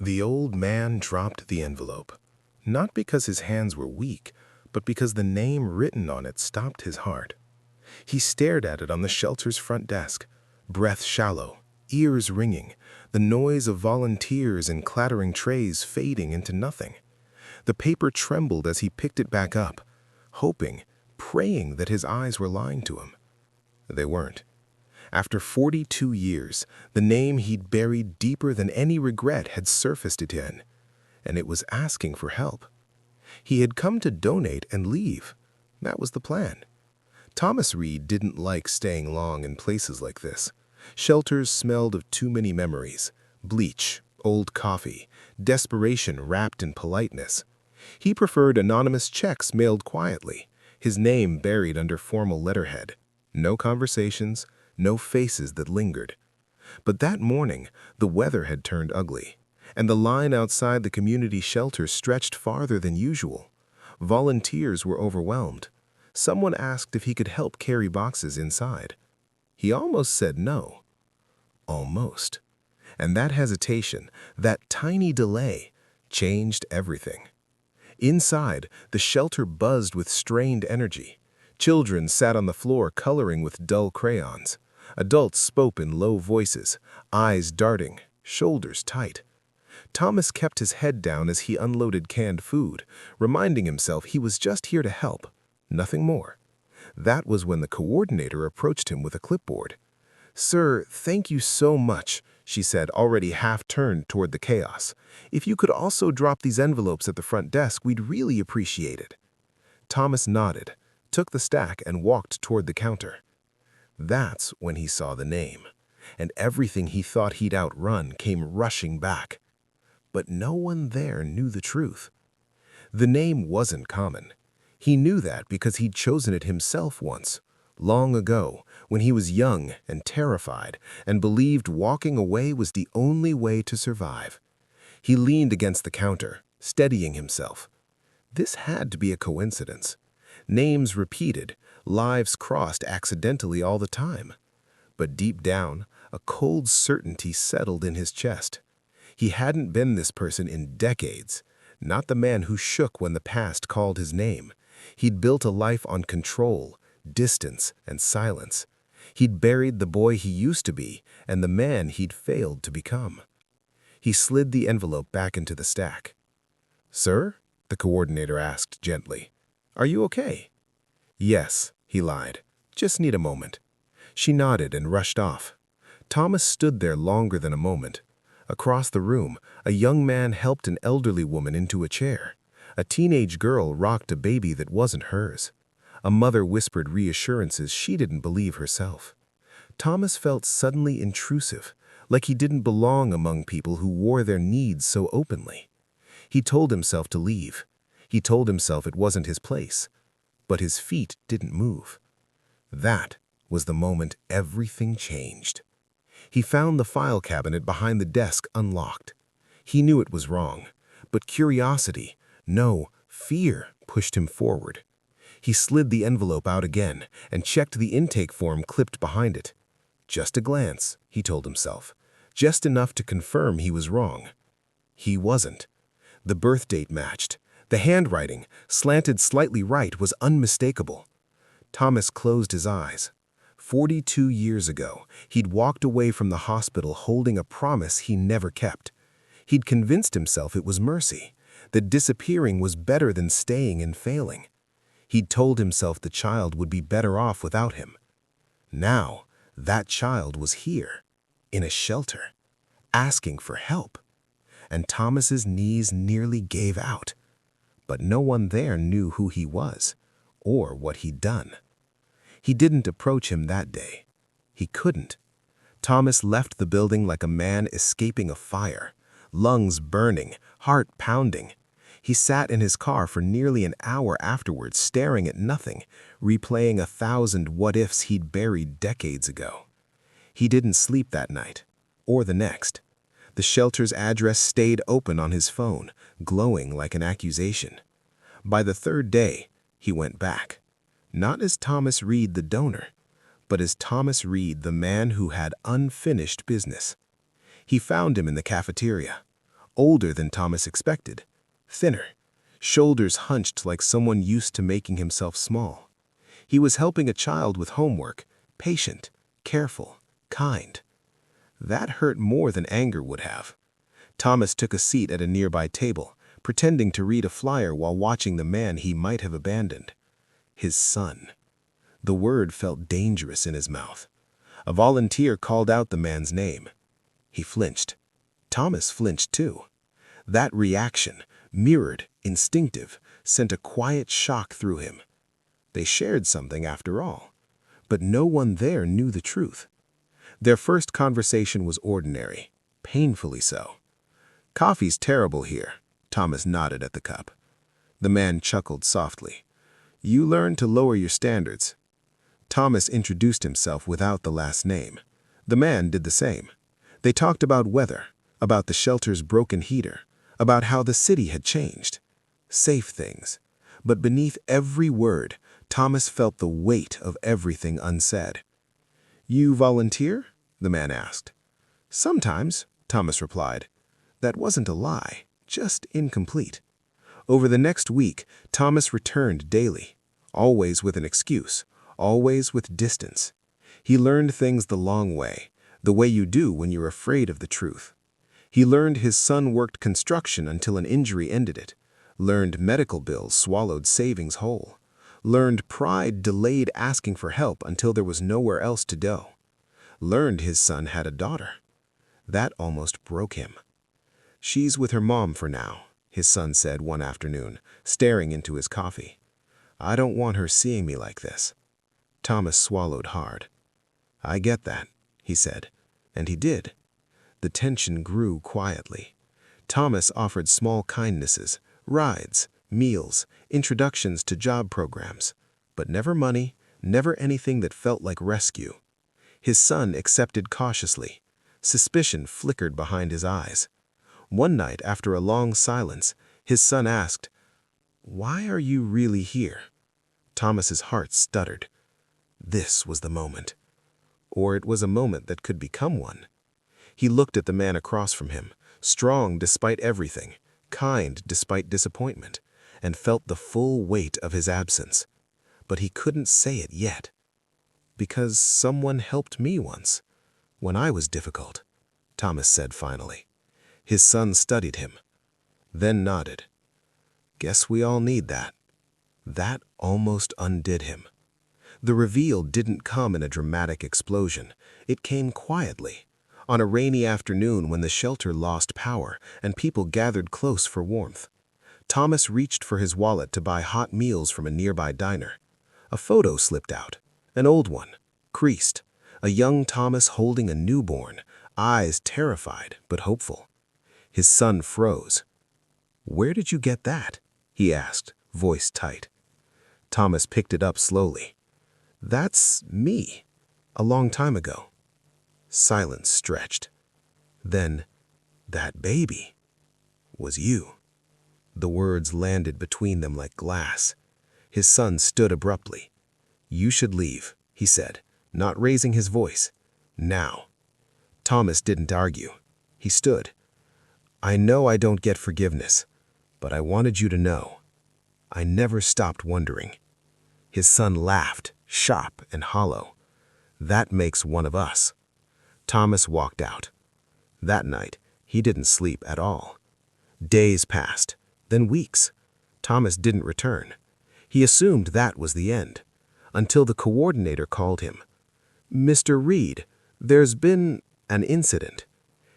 The old man dropped the envelope, not because his hands were weak, but because the name written on it stopped his heart. He stared at it on the shelter's front desk, breath shallow, ears ringing, the noise of volunteers and clattering trays fading into nothing. The paper trembled as he picked it back up, hoping, praying that his eyes were lying to him. They weren't. After 42 years, the name he'd buried deeper than any regret had surfaced again, and it was asking for help. He had come to donate and leave. That was the plan. Thomas Reed didn't like staying long in places like this. Shelters smelled of too many memories, bleach, old coffee, desperation wrapped in politeness. He preferred anonymous checks mailed quietly, his name buried under formal letterhead. No conversations, no faces that lingered. But that morning, the weather had turned ugly, and the line outside the community shelter stretched farther than usual. Volunteers were overwhelmed. Someone asked if he could help carry boxes inside. He almost said no. Almost. And that hesitation, that tiny delay, changed everything. Inside, the shelter buzzed with strained energy. Children sat on the floor coloring with dull crayons. Adults spoke in low voices, eyes darting, shoulders tight. Thomas kept his head down as he unloaded canned food, reminding himself he was just here to help, nothing more. That was when the coordinator approached him with a clipboard. "Sir, thank you so much," she said, already half-turned toward the chaos. "If you could also drop these envelopes at the front desk, we'd really appreciate it." Thomas nodded, took the stack, and walked toward the counter. That's when he saw the name, and everything he thought he'd outrun came rushing back. But no one there knew the truth. The name wasn't common. He knew that because he'd chosen it himself once, long ago, when he was young and terrified and believed walking away was the only way to survive. He leaned against the counter, steadying himself. This had to be a coincidence. Names repeated, lives crossed accidentally all the time. But deep down, a cold certainty settled in his chest. He hadn't been this person in decades, not the man who shook when the past called his name. He'd built a life on control, distance, and silence. He'd buried the boy he used to be and the man he'd failed to become. He slid the envelope back into the stack. "Sir?" the coordinator asked gently. "Are you okay?" "Yes," he lied. "Just need a moment." She nodded and rushed off. Thomas stood there longer than a moment. Across the room, a young man helped an elderly woman into a chair. A teenage girl rocked a baby that wasn't hers. A mother whispered reassurances she didn't believe herself. Thomas felt suddenly intrusive, like he didn't belong among people who wore their needs so openly. He told himself to leave. He told himself it wasn't his place. But his feet didn't move. That was the moment everything changed. He found the file cabinet behind the desk unlocked. He knew it was wrong, but curiosity, no, fear, pushed him forward. He slid the envelope out again and checked the intake form clipped behind it. Just a glance, he told himself, just enough to confirm he was wrong. He wasn't. The birth date matched. The handwriting, slanted slightly right, was unmistakable. Thomas closed his eyes. 42 years ago, he'd walked away from the hospital holding a promise he never kept. He'd convinced himself it was mercy, that disappearing was better than staying and failing. He'd told himself the child would be better off without him. Now, that child was here, in a shelter, asking for help. And Thomas's knees nearly gave out. But no one there knew who he was, or what he'd done. He didn't approach him that day. He couldn't. Thomas left the building like a man escaping a fire, lungs burning, heart pounding. He sat in his car for nearly an hour afterwards, staring at nothing, replaying 1,000 what-ifs he'd buried decades ago. He didn't sleep that night, or the next. The shelter's address stayed open on his phone, glowing like an accusation. By the third day, he went back. Not as Thomas Reed the donor, but as Thomas Reed the man who had unfinished business. He found him in the cafeteria, older than Thomas expected, thinner, shoulders hunched like someone used to making himself small. He was helping a child with homework, patient, careful, kind. That hurt more than anger would have. Thomas took a seat at a nearby table, pretending to read a flyer while watching the man he might have abandoned. His son. The word felt dangerous in his mouth. A volunteer called out the man's name. He flinched. Thomas flinched too. That reaction, mirrored, instinctive, sent a quiet shock through him. They shared something after all, but no one there knew the truth. Their first conversation was ordinary, painfully so. "Coffee's terrible here," Thomas nodded at the cup. The man chuckled softly. "You learn to lower your standards." Thomas introduced himself without the last name. The man did the same. They talked about weather, about the shelter's broken heater, about how the city had changed. Safe things. But beneath every word, Thomas felt the weight of everything unsaid. "You volunteer?" the man asked. "Sometimes," Thomas replied. That wasn't a lie, just incomplete. Over the next week, Thomas returned daily, always with an excuse, always with distance. He learned things the long way, the way you do when you're afraid of the truth. He learned his son worked construction until an injury ended it, learned medical bills swallowed savings whole, learned pride delayed asking for help until there was nowhere else to go, learned his son had a daughter. That almost broke him. "She's with her mom for now," his son said one afternoon, staring into his coffee. "I don't want her seeing me like this." Thomas swallowed hard. "I get that," he said, and he did. The tension grew quietly. Thomas offered small kindnesses, rides, meals, introductions to job programs, but never money, never anything that felt like rescue. His son accepted cautiously. Suspicion flickered behind his eyes. One night, after a long silence, his son asked, "Why are you really here?" Thomas's heart stuttered. This was the moment. Or it was a moment that could become one. He looked at the man across from him, strong despite everything, kind despite disappointment, and felt the full weight of his absence. But he couldn't say it yet. "Because someone helped me once, when I was difficult," Thomas said finally. His son studied him, then nodded. "Guess we all need that." That almost undid him. The reveal didn't come in a dramatic explosion. It came quietly, on a rainy afternoon when the shelter lost power and people gathered close for warmth. Thomas reached for his wallet to buy hot meals from a nearby diner. A photo slipped out, an old one, creased, a young Thomas holding a newborn, eyes terrified but hopeful. His son froze. "Where did you get that?" he asked, voice tight. Thomas picked it up slowly. "That's me, a long time ago." Silence stretched. Then, "That baby was you." The words landed between them like glass. His son stood abruptly. "You should leave," he said, not raising his voice. "Now." Thomas didn't argue. He stood. "I know I don't get forgiveness, but I wanted you to know. I never stopped wondering." His son laughed, sharp and hollow. "That makes one of us." Thomas walked out. That night, he didn't sleep at all. Days passed, then weeks. Thomas didn't return. He assumed that was the end, until the coordinator called him. "Mr. Reed, there's been an incident."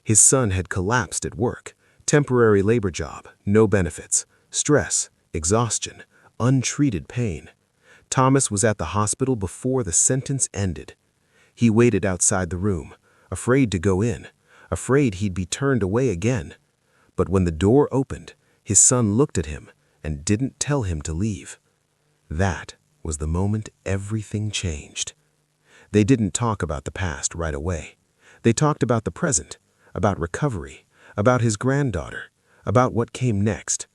His son had collapsed at work. Temporary labor job, no benefits, stress, exhaustion, untreated pain. Thomas was at the hospital before the sentence ended. He waited outside the room, afraid to go in, afraid he'd be turned away again. But when the door opened, his son looked at him and didn't tell him to leave. That was the moment everything changed. They didn't talk about the past right away. They talked about the present, about recovery, about his granddaughter, about what came next.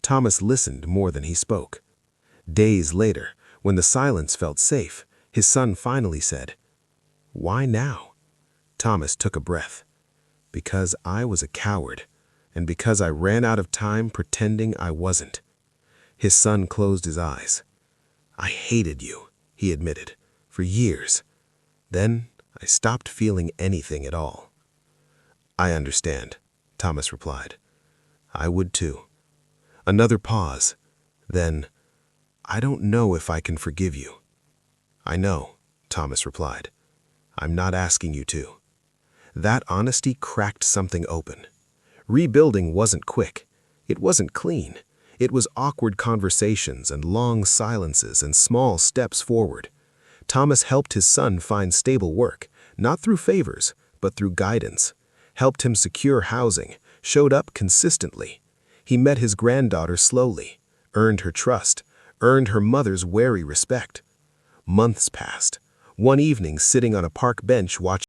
Thomas listened more than he spoke. Days later, when the silence felt safe, his son finally said, "Why now?" Thomas took a breath. "Because I was a coward. And because I ran out of time pretending I wasn't. His son closed his eyes. I hated you, he admitted, for years. Then I stopped feeling anything at all. I understand, Thomas replied. I would too. Another pause. Then, I don't know if I can forgive you. I know, Thomas replied. I'm not asking you to. That honesty cracked something open. Rebuilding wasn't quick. It wasn't clean. It was awkward conversations and long silences and small steps forward. Thomas helped his son find stable work, not through favors, but through guidance. Helped him secure housing, showed up consistently. He met his granddaughter slowly, earned her trust, earned her mother's wary respect. Months passed. One evening, sitting on a park bench watching